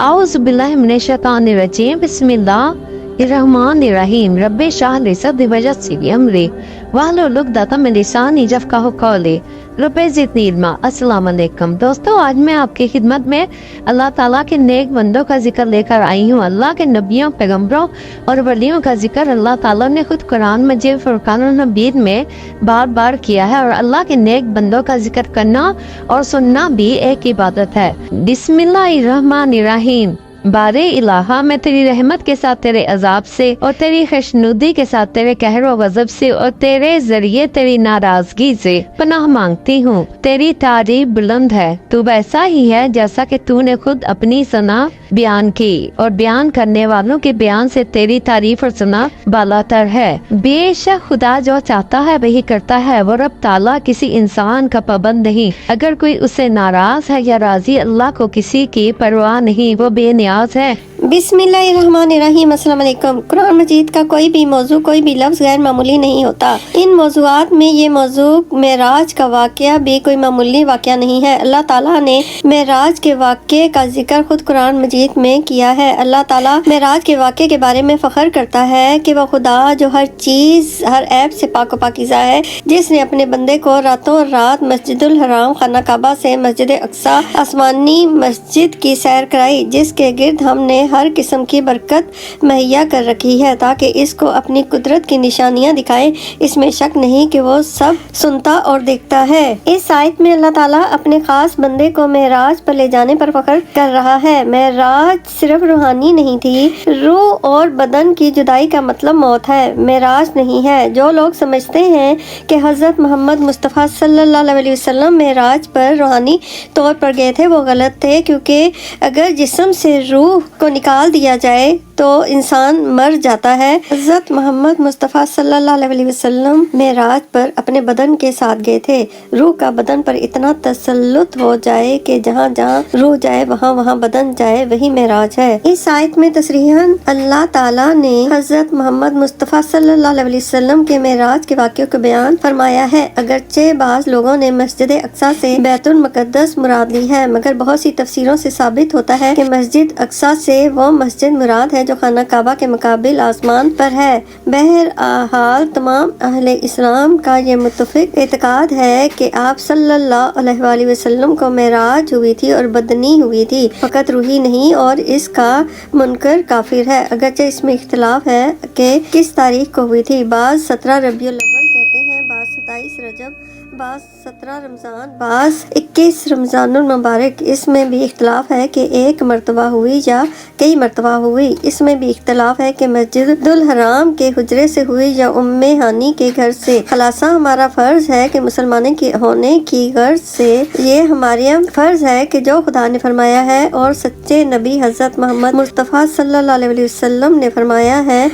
اعوذ باللہ من الشیطان الرجیم، بسم اللہ الرحمن الرحیم، رب اشرح لی صدری ویسر لی امری واحلل عقدۃ من لسانی یفقہوا قولی رب زدنی علما۔ السلام علیکم دوستو، آج میں آپ کی خدمت میں اللہ تعالیٰ کے نیک بندوں کا ذکر لے کر آئی ہوں۔ اللہ کے نبیوں، پیغمبروں اور ولیوں کا ذکر اللہ تعالیٰ نے خود قرآن مجید فرقان الحمید میں بار بار کیا ہے، اور اللہ کے نیک بندوں کا ذکر کرنا اور سننا بھی ایک عبادت ہے۔ بسم اللہ الرحمن الرحیم، بارے الہا میں تیری رحمت کے ساتھ تیرے عذاب سے، اور تیری خوشنودی کے ساتھ تیرے قہر و غضب سے، اور تیرے ذریعے تیری ناراضگی سے پناہ مانگتی ہوں۔ تیری تعریف بلند ہے، تو ویسا ہی ہے جیسا کہ تو نے خود اپنی ثنا بیان کی، اور بیان کرنے والوں کے بیان سے تیری تعریف اور ثنا بالاتر ہے۔ بے شک خدا جو چاہتا ہے وہی کرتا ہے، وہ رب تعالیٰ کسی انسان کا پابند نہیں۔ اگر کوئی اسے ناراض ہے یا راضی، اللہ کو کسی کی پرواہ نہیں، وہ بے نیاز ہے۔ بسم اللہ الرحمن الرحیم۔ السلام علیکم۔ قرآن مجید کا کوئی بھی موضوع، کوئی بھی لفظ غیر معمولی نہیں ہوتا۔ ان موضوعات میں یہ موضوع معراج کا واقعہ بھی کوئی معمولی واقعہ نہیں ہے۔ اللہ تعالیٰ نے معراج کے واقعے کا ذکر خود قرآن مجید میں کیا ہے۔ اللہ تعالیٰ معراج کے واقعے کے بارے میں فخر کرتا ہے کہ وہ خدا جو ہر چیز، ہر عیب سے پاک و پاکیزہ ہے، جس نے اپنے بندے کو راتوں رات مسجد الحرام خانہ کعبہ سے مسجد اقصی آسمانی مسجد کی سیر کرائی، جس کے گرد ہم نے ہر قسم کی برکت مہیا کر رکھی ہے تاکہ اس کو اپنی قدرت کی نشانیاں دکھائے۔ اس میں شک نہیں کہ وہ سب سنتا اور دیکھتا ہے۔ اس آیت میں اللہ تعالیٰ اپنے خاص بندے کو معراج پر لے جانے پر فخر کر رہا ہے۔ معراج صرف روحانی نہیں تھی، روح اور بدن کی جدائی کا مطلب موت ہے، معراج نہیں ہے۔ جو لوگ سمجھتے ہیں کہ حضرت محمد مصطفیٰ صلی اللہ علیہ وسلم معراج پر روحانی طور پر گئے تھے، وہ غلط تھے، کیونکہ اگر جسم سے روح کو نکال دیا جائے تو انسان مر جاتا ہے۔ حضرت محمد مصطفیٰ صلی اللہ علیہ وسلم معراج پر اپنے بدن کے ساتھ گئے تھے۔ روح کا بدن پر اتنا تسلط ہو جائے کہ جہاں جہاں روح جائے وہاں وہاں بدن جائے، وہی معراج ہے۔ اس آیت میں تصریحاً اللہ تعالیٰ نے حضرت محمد مصطفیٰ صلی اللہ علیہ وسلم کے معراج کے واقعے کو بیان فرمایا ہے۔ اگرچہ بعض لوگوں نے مسجد اقصی سے بیت المقدس مراد لی ہے، مگر بہت سی تفسیروں سے ثابت ہوتا ہے کہ مسجد اقصی سے وہ مسجد مراد ہے جو خانہ کعبہ کے مقابل آسمان پر ہے۔ بہرحال تمام اہل اسلام کا یہ متفق اعتقاد ہے کہ آپ صلی اللہ علیہ وآلہ وسلم کو معراج ہوئی تھی اور بدنی ہوئی تھی، فقط روحی نہیں، اور اس کا منکر کافر ہے۔ اگرچہ اس میں اختلاف ہے کہ کس تاریخ کو ہوئی تھی، بعض 17 ربیع الاول کہتے ہیں، بعض 27 رجب، بعض 17 رمضان، بعض 21 رمضان المبارک۔ اس میں بھی اختلاف ہے کہ ایک مرتبہ ہوئی یا کئی مرتبہ ہوئی۔ اس میں بھی اختلاف ہے کہ مسجد الحرام کے حجرے سے ہوئی یا ام ہانی کے گھر سے۔ خلاصہ ہمارا فرض ہے کہ مسلمان کی ہونے کی غرض سے یہ ہمارا فرض ہے کہ جو خدا نے فرمایا ہے اور سچے نبی حضرت محمد مصطفیٰ صلی اللہ علیہ وسلم نے فرمایا ہے،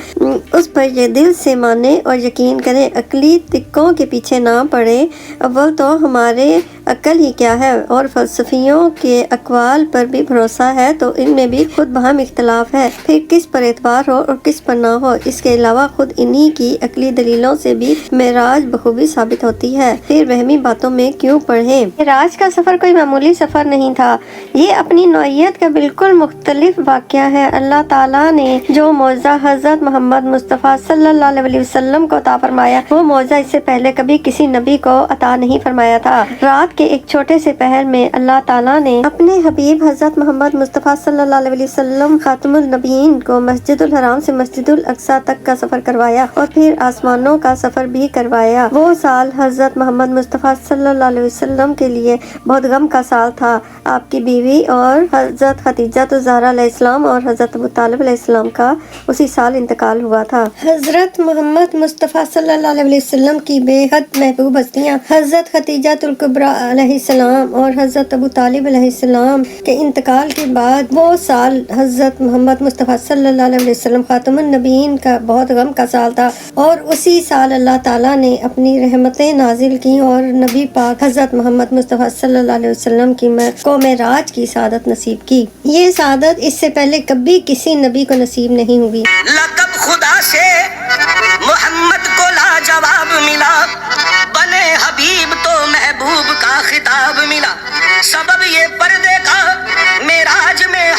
اس پر یہ دل سے مانے اور یقین کریں، عقلی تکوں کے پیچھے نہ پڑے۔ اول تو ہمارے عقل ہی کیا ہے، اور فلسفیوں کے اقوال پر بھی بھروسہ ہے تو ان میں بھی خود بہم اختلاف ہے، پھر کس پر اعتبار ہو اور کس پر نہ ہو۔ اس کے علاوہ خود انہی کی عقلی دلیلوں سے بھی معراج بخوبی ثابت ہوتی ہے، پھر وہمی باتوں میں کیوں پڑھیں۔ معراج کا سفر کوئی معمولی سفر نہیں تھا، یہ اپنی نوعیت کا بالکل مختلف واقعہ ہے۔ اللہ تعالیٰ نے جو معجزہ حضرت محمد مصطفیٰ صلی اللہ علیہ وسلم کو عطا فرمایا، وہ معجزہ اس سے پہلے کبھی کسی نبی کو عطا نہیں فرمایا تھا۔ رات کے ایک چھوٹے سے پہر میں اللہ تعالیٰ نے اپنے حبیب حضرت محمد مصطفیٰ صلی اللہ علیہ وسلم خاتم النبیین کو مسجد الحرام سے مسجد الاقصی تک کا سفر کروایا، اور پھر آسمانوں کا سفر بھی کروایا۔ وہ سال حضرت محمد مصطفیٰ صلی اللہ علیہ وسلم کے لیے بہت غم کا سال تھا۔ آپ کی بیوی اور حضرت خدیجہ الزہرا علیہ السلام اور حضرت ابو طالب علیہ السلام کا اسی سال انتقال ہوا تھا۔ حضرت محمد مصطفیٰ صلی اللہ علیہ وسلم کی بے حد محبوب ہستیاں حضرت خدیجہ الکبریٰ علیہ السلام اور حضرت ابو طالب علیہ السلام کے انتقال کے بعد وہ سال حضرت محمد مصطفیٰ صلی اللہ علیہ وسلم خاتم النبیین کا بہت غم کا سال تھا، اور اسی سال اللہ تعالیٰ نے اپنی رحمتیں نازل کی اور نبی پاک حضرت محمد مصطفیٰ صلی اللہ علیہ وسلم کو معراج کی سعادت نصیب کی۔ یہ سعادت اس سے پہلے کبھی کسی نبی کو نصیب نہیں ہوئی۔ لقب خدا سے محمد کو لاجواب ملا، بنے حبیب تو محبوب کا خطاب ملا، سبب یہ پردے کا معراج میں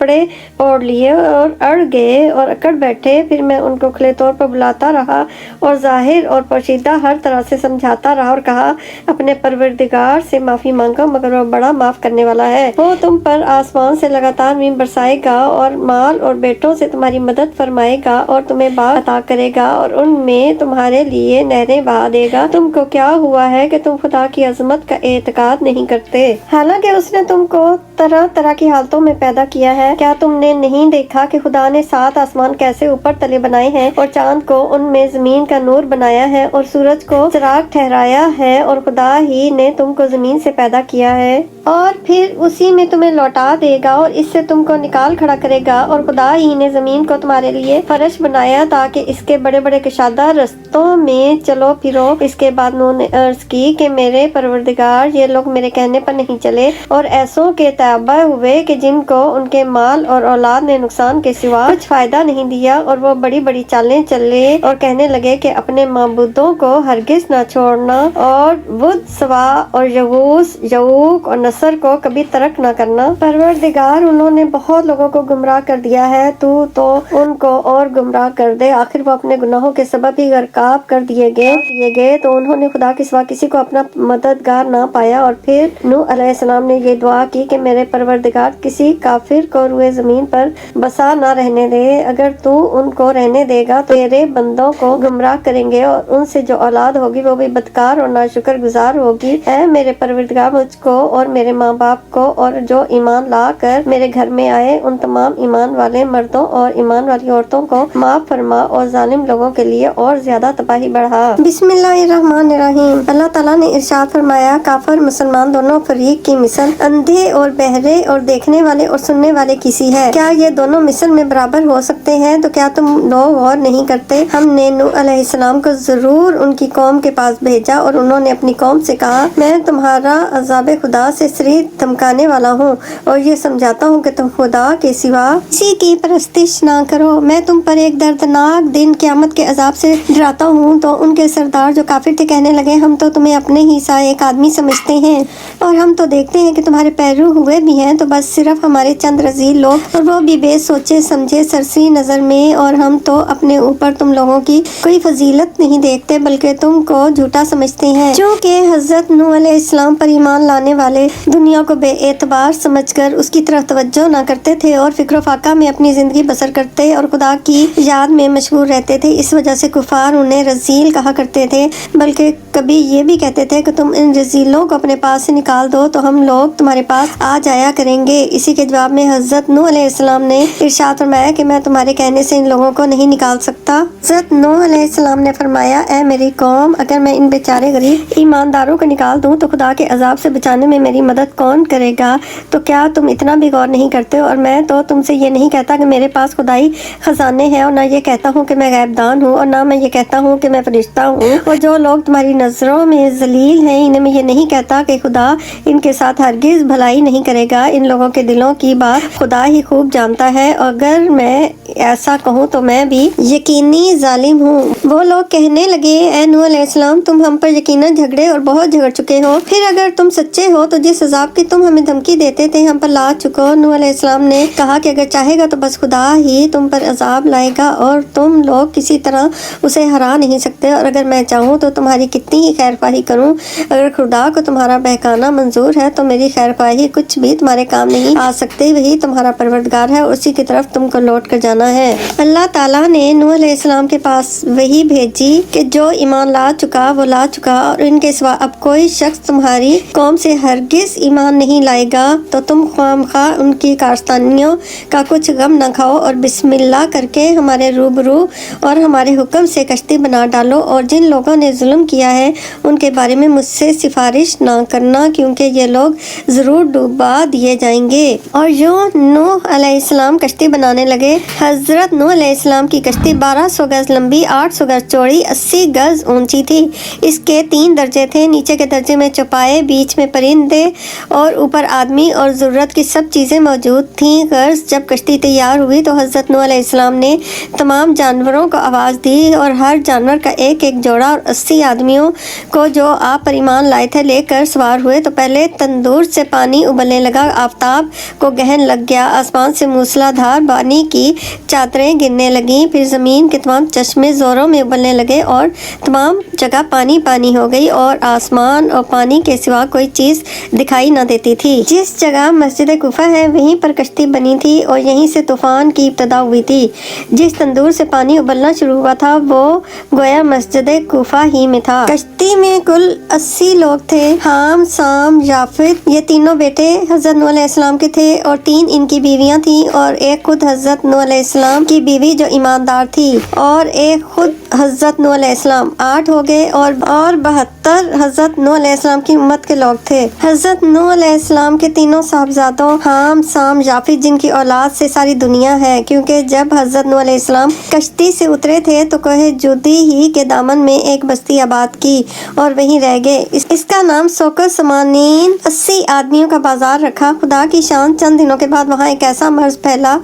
کپڑے اوڑھ لیے اور اڑ گئے اور اکڑ بیٹھے۔ پھر میں ان کو کھلے طور پر بلاتا رہا اور ظاہر اور پوشیدہ ہر طرح سے سمجھاتا رہا اور کہا اپنے پروردگار سے معافی مانگو مگر وہ بڑا معاف کرنے والا ہے۔ وہ تم پر آسمان سے لگاتار میم برسائے گا اور مال اور بیٹوں سے تمہاری مدد فرمائے گا اور تمہیں باغ عطا کرے گا اور ان میں تمہارے لیے نہریں بہا دے گا۔ تم کو کیا ہوا ہے کہ تم خدا کی عظمت کا اعتقاد نہیں کرتے، حالانکہ اس نے تم کو طرح طرح کی حالتوں میں پیدا کیا ہے۔ کیا تم نے نہیں دیکھا کہ خدا نے 7 آسمان کیسے اوپر تلے بنائے ہیں اور چاند کو ان میں زمین کا نور بنایا ہے اور سورج کو چراغ ٹھہرایا ہے اور خدا ہی نے تم کو زمین سے پیدا کیا ہے اور پھر اسی میں تمہیں لوٹا دے گا اور اس سے تم کو نکال کھڑا کرے گا۔ اور خدا ہی نے زمین کو تمہارے لیے فرش بنایا تاکہ اس کے بڑے بڑے کشادہ رستوں میں چلو پھرو۔ اس کے بعد نوح نے عرض کی کہ میرے پروردگار، یہ لوگ میرے کہنے پر نہیں چلے اور ایسوں کے تابع ہوئے کہ جن کو ان کے مال اور اولاد نے نقصان کے سوا کچھ فائدہ نہیں دیا، اور وہ بڑی بڑی چالیں چلے اور کہنے لگے کہ اپنے معبودوں کو ہرگز نہ چھوڑنا اور بدھ سوا اور یغوث یعوق اور نصر کو کبھی ترک نہ کرنا۔ پروردگار، انہوں نے بہت لوگوں کو گمراہ کر دیا ہے، تو ان کو اور گمراہ کر دے۔ آخر وہ اپنے گناہوں کے سبب ہی غرقاب کر دیے گئے تو انہوں نے خدا کے سوا کسی کو اپنا مددگار نہ پایا۔ اور پھر نوح علیہ السلام نے یہ دعا کی کہ میرے پروردگار، کسی کافر کو روئے زمین پر بسا نہ رہنے دے، اگر تو ان کو رہنے دے گا تو تیرے بندوں کو گمراہ کریں گے اور ان سے جو اولاد ہوگی وہ بھی بدکار اور ناشکر گزار ہوگی۔ اے میرے پروردگار، مجھ کو اور میرے ماں باپ کو اور جو ایمان لا کر میرے گھر میں آئے ان تمام ایمان والے مردوں اور ایمان والی عورتوں کو معاف فرما اور ظالم لوگوں کے لیے اور زیادہ تباہی بڑھا۔ بسم اللہ الرحمن الرحیم۔ اللہ تعالیٰ نے ارشاد فرمایا، کافر مسلمان دونوں فریق کی مثل اندھے اور بہرے اور دیکھنے والے اور سننے والے کی سی ہے۔ کیا یہ دونوں مثل میں برابر ہو سکتے ہیں؟ تو کیا تم لوگ غور نہیں کرتے؟ ہم نے نوح علیہ السلام کو ضرور ان کی قوم کے پاس بھیجا اور انہوں نے اپنی قوم سے کہا، میں تمہارا عذاب خدا سے صریح دھمکانے والا ہوں اور یہ سمجھاتا ہوں کہ تم خدا کے سوا کسی کی پرستش نہ کرو۔ میں تم پر ایک دردناک دن قیامت کے عذاب سے ڈراتا ہوں۔ تو ان کے سردار جو کافر تھے کہنے لگے، ہم تو تمہیں اپنے ہی سا ایک آدمی سمجھتے ہیں اور ہم تو دیکھتے ہیں کہ تمہارے پیرو ہوئے بھی ہیں تو بس صرف ہمارے چند رذیل لوگ، اور وہ بھی بے سوچے سمجھے سرسری نظر میں، اور ہم تو اپنے اوپر تم لوگوں کی کوئی فضیلت نہیں دیکھتے بلکہ تم کو جھوٹا سمجھتے ہیں۔ چونکہ حضرت نوح علیہ السلام پر ایمان لانے والے دنیا کو بے اعتبار سمجھ کر اس کی طرف توجہ نہ کرتے تھے اور فکر و فاقہ میں اپنی زندگی بسر کرتے اور خدا کی یاد میں مشغول رہتے تھے، اس وجہ سے کفار انہیں رذیل کہا کرتے تھے، بلکہ کبھی یہ بھی کہتے تھے کہ تم ان رذیلوں کو اپنے پاس سے نکال دو تو ہم لوگ تمہارے پاس آ جایا کریں گے۔ اسی کے جواب میں حضرت نوح علیہ السلام نے ارشاد فرمایا کہ میں تمہارے کہنے سے ان لوگوں کو نہیں نکال سکتا۔ حضرت نوح علیہ السلام نے فرمایا، اے میری قوم، اگر میں ان بیچارے غریب ایمانداروں کو نکال دوں تو خدا کے عذاب سے بچانے میں میری مدد کون کرے گا؟ تو کیا تم اتنا بھی غور نہیں کرتے؟ اور میں تو تم سے یہ نہیں کہتا کہ میرے پاس خدائی خزانے ہیں، اور نہ یہ کہتا ہوں کہ میں غیب دان ہوں، اور نہ میں یہ کہتا ہوں کہ میں فرشتہ ہوں، اور جو لوگ تمہاری نظروں میں ذلیل ہیں انہیں میں یہ نہیں کہتا کہ خدا ان کے ساتھ ہرگز بھلائی نہیں کرے گا۔ ان لوگوں کے دلوں کی بات خدا ہی خوب جانتا ہے، اگر میں ایسا کہوں تو میں بھی یقینی ظالم ہوں۔ وہ لوگ کہنے لگے، اے نوح علیہ السلام، تم ہم پر یقیناً جھگڑے اور بہت جھگڑ چکے ہو، پھر اگر تم سچے ہو تو جس عذاب کی تم ہمیں دھمکی دیتے تھے ہم پر لا چکو۔ نوح علیہ السلام نے کہا کہ اگر چاہے گا تو بس خدا ہی تم پر عذاب لائے گا اور تم لوگ کسی طرح اسے ہرا نہیں سکتے، اور اگر میں چاہوں تو تمہاری کتنی ہی خیر خواہی کروں، اگر خدا کو تمہارا بہکانا منظور ہے تو میری خیر خواہی کچھ بھی تمہارے کام نہیں آ سکتے، وہی تمہارا پروردگار ہے اور اسی کی طرف تم کو لوٹ کر جانا ہے۔ اللہ تعالیٰ نے نوح علیہ السلام کے پاس وحی بھیجی کہ جو ایمان لا چکا وہ لا چکا، اور ان کے سوا اب کوئی شخص تمہاری قوم سے ہرگز ایمان نہیں لائے گا، تو تم خواہ ان کی کارستانیوں کا کچھ غم نہ کھاؤ اور بسم اللہ کر کے ہمارے روبرو اور ہمارے حکم سے کشتی بنا ڈالو، اور جن لوگوں نے ظلم کیا ہے ان کے بارے میں مجھ سے سفارش نہ کرنا، کیونکہ یہ لوگ ضرور ڈوبا دیے جائیں گے۔ اور یوں نوح علیہ السلام کشتی بنانے لگے۔ حضرت نوح علیہ السلام کی کشتی 1200 گز لمبی، 800 گز چوڑی، 80 گز اونچی تھی۔ اس کے 3 درجے تھے، نیچے کے درجے میں چوپائے، بیچ میں پرندے اور اوپر آدمی اور ضرورت کی سب چیزیں موجود تھیں۔ غرض جب کشتی تیار ہوئی تو حضرت نوح علیہ السلام نے تمام جانوروں کو آواز دی اور ہر جانور کا ایک ایک جوڑا اور 80 آدمیوں کو جو آپ پر ایمان لائے تھے لے کر سوار ہوئے۔ تو پہلے تندور سے پانی ابلنے لگا، آفتاب کو گہن لگ گیا، آسمان سے موسلا دھار پانی کی چادریں گرنے لگیں، پھر زمین کے تمام چشمے زوروں میں ابلنے لگے اور تمام جگہ پانی پانی ہو گئی اور آسمان اور پانی کے سوا کوئی چیز دکھائی نہ دیتی تھی۔ جس جگہ مسجد کوفہ ہے وہیں پر کشتی بنی تھی اور یہیں سے طوفان کی ابتدا ہوئی تھی۔ جس تندور سے پانی ابلنا شروع ہوا تھا وہ گویا مسجد کوفہ ہی میں تھا۔ کشتی میں کل 80 لوگ تھے۔ حام، سام، یافت یہ تینوں بیٹے حضرت نوح علیہ السلام کے تھے اور 3 ان کی بیویاں تھیں اور ایک خود حضرت نوح علیہ السلام کی بیوی جو ایماندار تھی اور ایک خود حضرت نوح علیہ السلام 8 ہو گئے اور 72 حضرت نوح علیہ السلام کی امت کے لوگ تھے۔ حضرت نوح علیہ السلام کے تینوں صاحبزادوں حام، سام، یافت جن کی اولاد سے ساری دنیا ہے، کیونکہ جب حضرت نوح علیہ السلام کشتی سے اترے تھے تو کوہ جودی ہی کے دامن میں ایک بستی آباد کی اور وہیں رہ گئے۔ اس کا نام سوکر سمانین 80 آدمیوں کا بازار رکھا۔ خدا کی شان، چند دنوں کے بعد وہاں ایک ایسا مرض پھیلا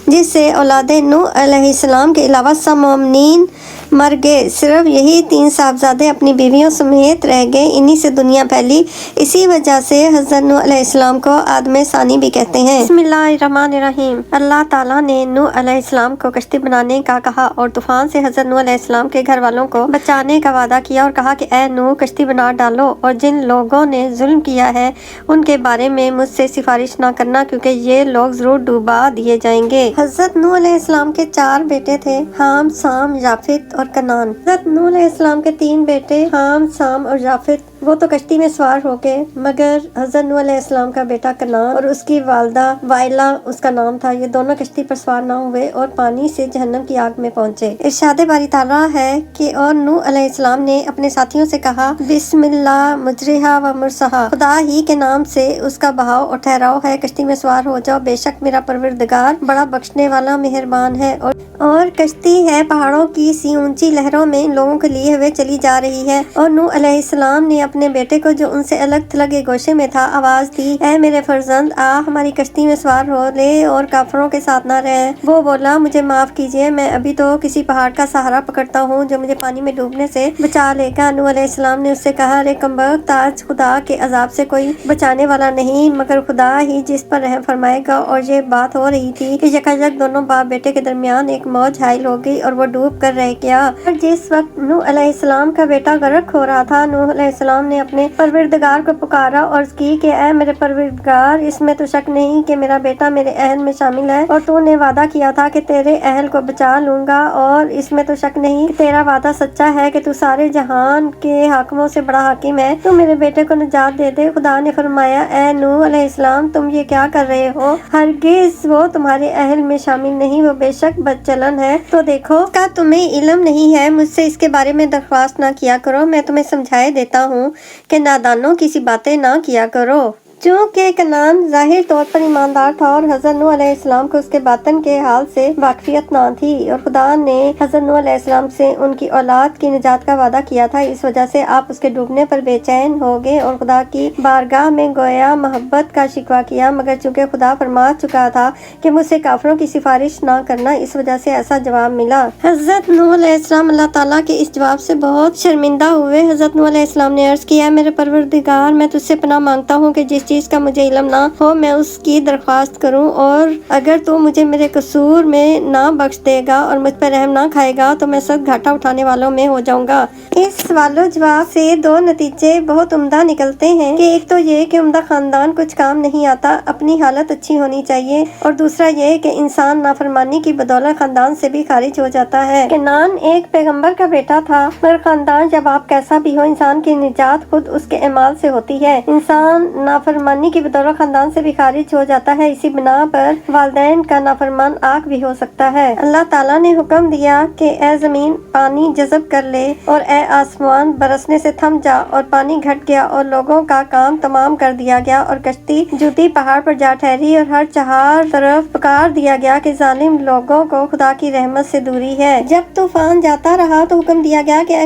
جس سے اولاد نوح علیہ السلام کے علاوہ سب مومنین مر گئے، صرف یہی 3 صاحبزادے اپنی بیویوں سمیت رہ گئے۔ انہی سے دنیا پھیلی۔ اسی وجہ سے حضرت نوح علیہ السلام کو آدم ثانی بھی کہتے ہیں۔ بسم اللہ الرحمن الرحیم۔ اللہ تعالیٰ نے نوح علیہ السلام کو کشتی بنانے کا کہا اور طوفان سے حضرت نوح علیہ السلام کے گھر والوں کو بچانے کا وعدہ کیا اور کہا کہ اے نوح کشتی بنا ڈالو اور جن لوگوں نے ظلم کیا ہے ان کے بارے میں مجھ سے سفارش نہ کرنا کیونکہ یہ لوگ ضرور ڈوبا دیے جائیں گے۔ حضرت نوح علیہ السلام کے 4 بیٹے تھے، حام، سام، یافت اور کنعان۔ حضرت نوح علیہ السلام کے 3 بیٹے حام، سام اور یافت وہ تو کشتی میں سوار ہو گئے، مگر حضرت نوح علیہ السلام کا بیٹا کنعان اور اس کی والدہ وائلہ اس کا نام تھا، یہ دونوں کشتی پر سوار نہ ہوئے اور پانی سے جہنم کی آگ میں پہنچے۔ ارشاد باری تعالیٰ ہے کہ اور نوح علیہ السلام نے اپنے ساتھیوں سے کہا بسم اللہ مجریہا و مرساہا، خدا ہی کے نام سے اس کا بہاؤ اور ٹھہراؤ ہے، کشتی میں سوار ہو جاؤ، بے شک میرا پروردگار بڑا بخشنے والا مہربان ہے۔ اور کشتی ہے پہاڑوں کی سی اونچی لہروں میں لوگوں کے لیے ہوئے چلی جا رہی ہے۔ اور نوح علیہ السلام نے اپنے بیٹے کو جو ان سے الگ تھلگ ایک گوشے میں تھا آواز دی، اے میرے فرزند آ ہماری کشتی میں سوار ہو لے اور کافروں کے ساتھ نہ رہے۔ وہ بولا مجھے معاف کیجئے، میں ابھی تو کسی پہاڑ کا سہارا پکڑتا ہوں جو مجھے پانی میں ڈوبنے سے بچا لے گا۔ نوح علیہ السلام نے اس سے کہا ارے کمبخت، آج خدا کے عذاب سے کوئی بچانے والا نہیں مگر خدا ہی جس پر رحم فرمائے گا۔ اور یہ بات ہو رہی تھی کہ یکایک دونوں باپ بیٹے کے درمیان ایک موج حائل ہو گئی اور وہ ڈوب کر رہ گیا۔ اور جس وقت نوح علیہ السلام کا بیٹا غرق ہو رہا تھا، نوح علیہ السلام نے اپنے پروردگار کو پکارا اور اس کی کہ اے میرے پروردگار، اس میں تو شک نہیں کہ میرا بیٹا میرے اہل میں شامل ہے اور تو نے وعدہ کیا تھا کہ تیرے اہل کو بچا لوں گا، اور اس میں تو شک نہیں کہ تیرا وعدہ سچا ہے کہ تو سارے جہان کے حاکموں سے بڑا حاکم ہے، تو میرے بیٹے کو نجات دے دے۔ خدا نے فرمایا اے نوح علیہ السلام تم یہ کیا کر رہے ہو، ہرگز وہ تمہارے اہل میں شامل نہیں، وہ بے شک بد چلن ہے۔ تو دیکھو اس کا تمہیں علم نہیں ہے، مجھ سے اس کے بارے میں درخواست نہ کیا کرو، میں تمہیں سمجھائے دیتا ہوں کہ نادانوں کی سی باتیں نہ کیا کرو۔ چونکہ کنعان ظاہر طور پر ایماندار تھا اور حضرت نوح علیہ السلام کو اس کے باطن کے حال سے واقفیت نہ تھی، اور خدا نے حضرت نوح علیہ السلام سے ان کی اولاد کی نجات کا وعدہ کیا تھا، اس وجہ سے آپ اس کے ڈوبنے پر بے چین ہو گئے اور خدا کی بارگاہ میں گویا محبت کا شکوہ کیا، مگر چونکہ خدا فرما چکا تھا کہ مجھ سے کافروں کی سفارش نہ کرنا، اس وجہ سے ایسا جواب ملا۔ حضرت نوح علیہ السلام اللہ تعالیٰ کے اس جواب سے بہت شرمندہ ہوئے۔ حضرت نوح علیہ السلام نے عرض کیا میرے پروردگار، میں تجھ سے پناہ مانگتا ہوں کہ جس چیز کا مجھے علم نہ ہو میں اس کی درخواست کروں، اور اگر تو مجھے میرے قصور میں نہ بخش دے گا اور مجھ پر رحم نہ کھائے گا تو میں سخت گھاٹا اٹھانے والوں میں ہو جاؤں گا۔ اس سوال و جواب سے 2 نتیجے بہت عمدہ نکلتے ہیں کہ ایک تو یہ کہ عمدہ خاندان کچھ کام نہیں آتا، اپنی حالت اچھی ہونی چاہیے، اور دوسرا یہ کہ انسان نافرمانی کی بدولت خاندان سے بھی خارج ہو جاتا ہے۔ کنعان ایک پیغمبر کا بیٹا تھا، مگر خاندان جب آپ کیسا بھی ہو، انسان کی نجات خود اس کے اعمال سے ہوتی ہے۔ انسان نافرمانی کی بدولت خاندان سے بھی خارج ہو جاتا ہے، اسی بنا پر والدین کا نافرمان آگ بھی ہو سکتا ہے۔ اللہ تعالیٰ نے حکم دیا کہ اے زمین پانی جذب کر لے اور اے آسمان برسنے سے تھم جا، اور پانی گھٹ گیا اور لوگوں کا کام تمام کر دیا گیا، اور کشتی جودی پہاڑ پر جا ٹھہری، اور ہر چہار طرف پکار دیا گیا کہ ظالم لوگوں کو خدا کی رحمت سے دوری ہے۔ جب طوفان جاتا رہا تو حکم دیا گیا کہ اے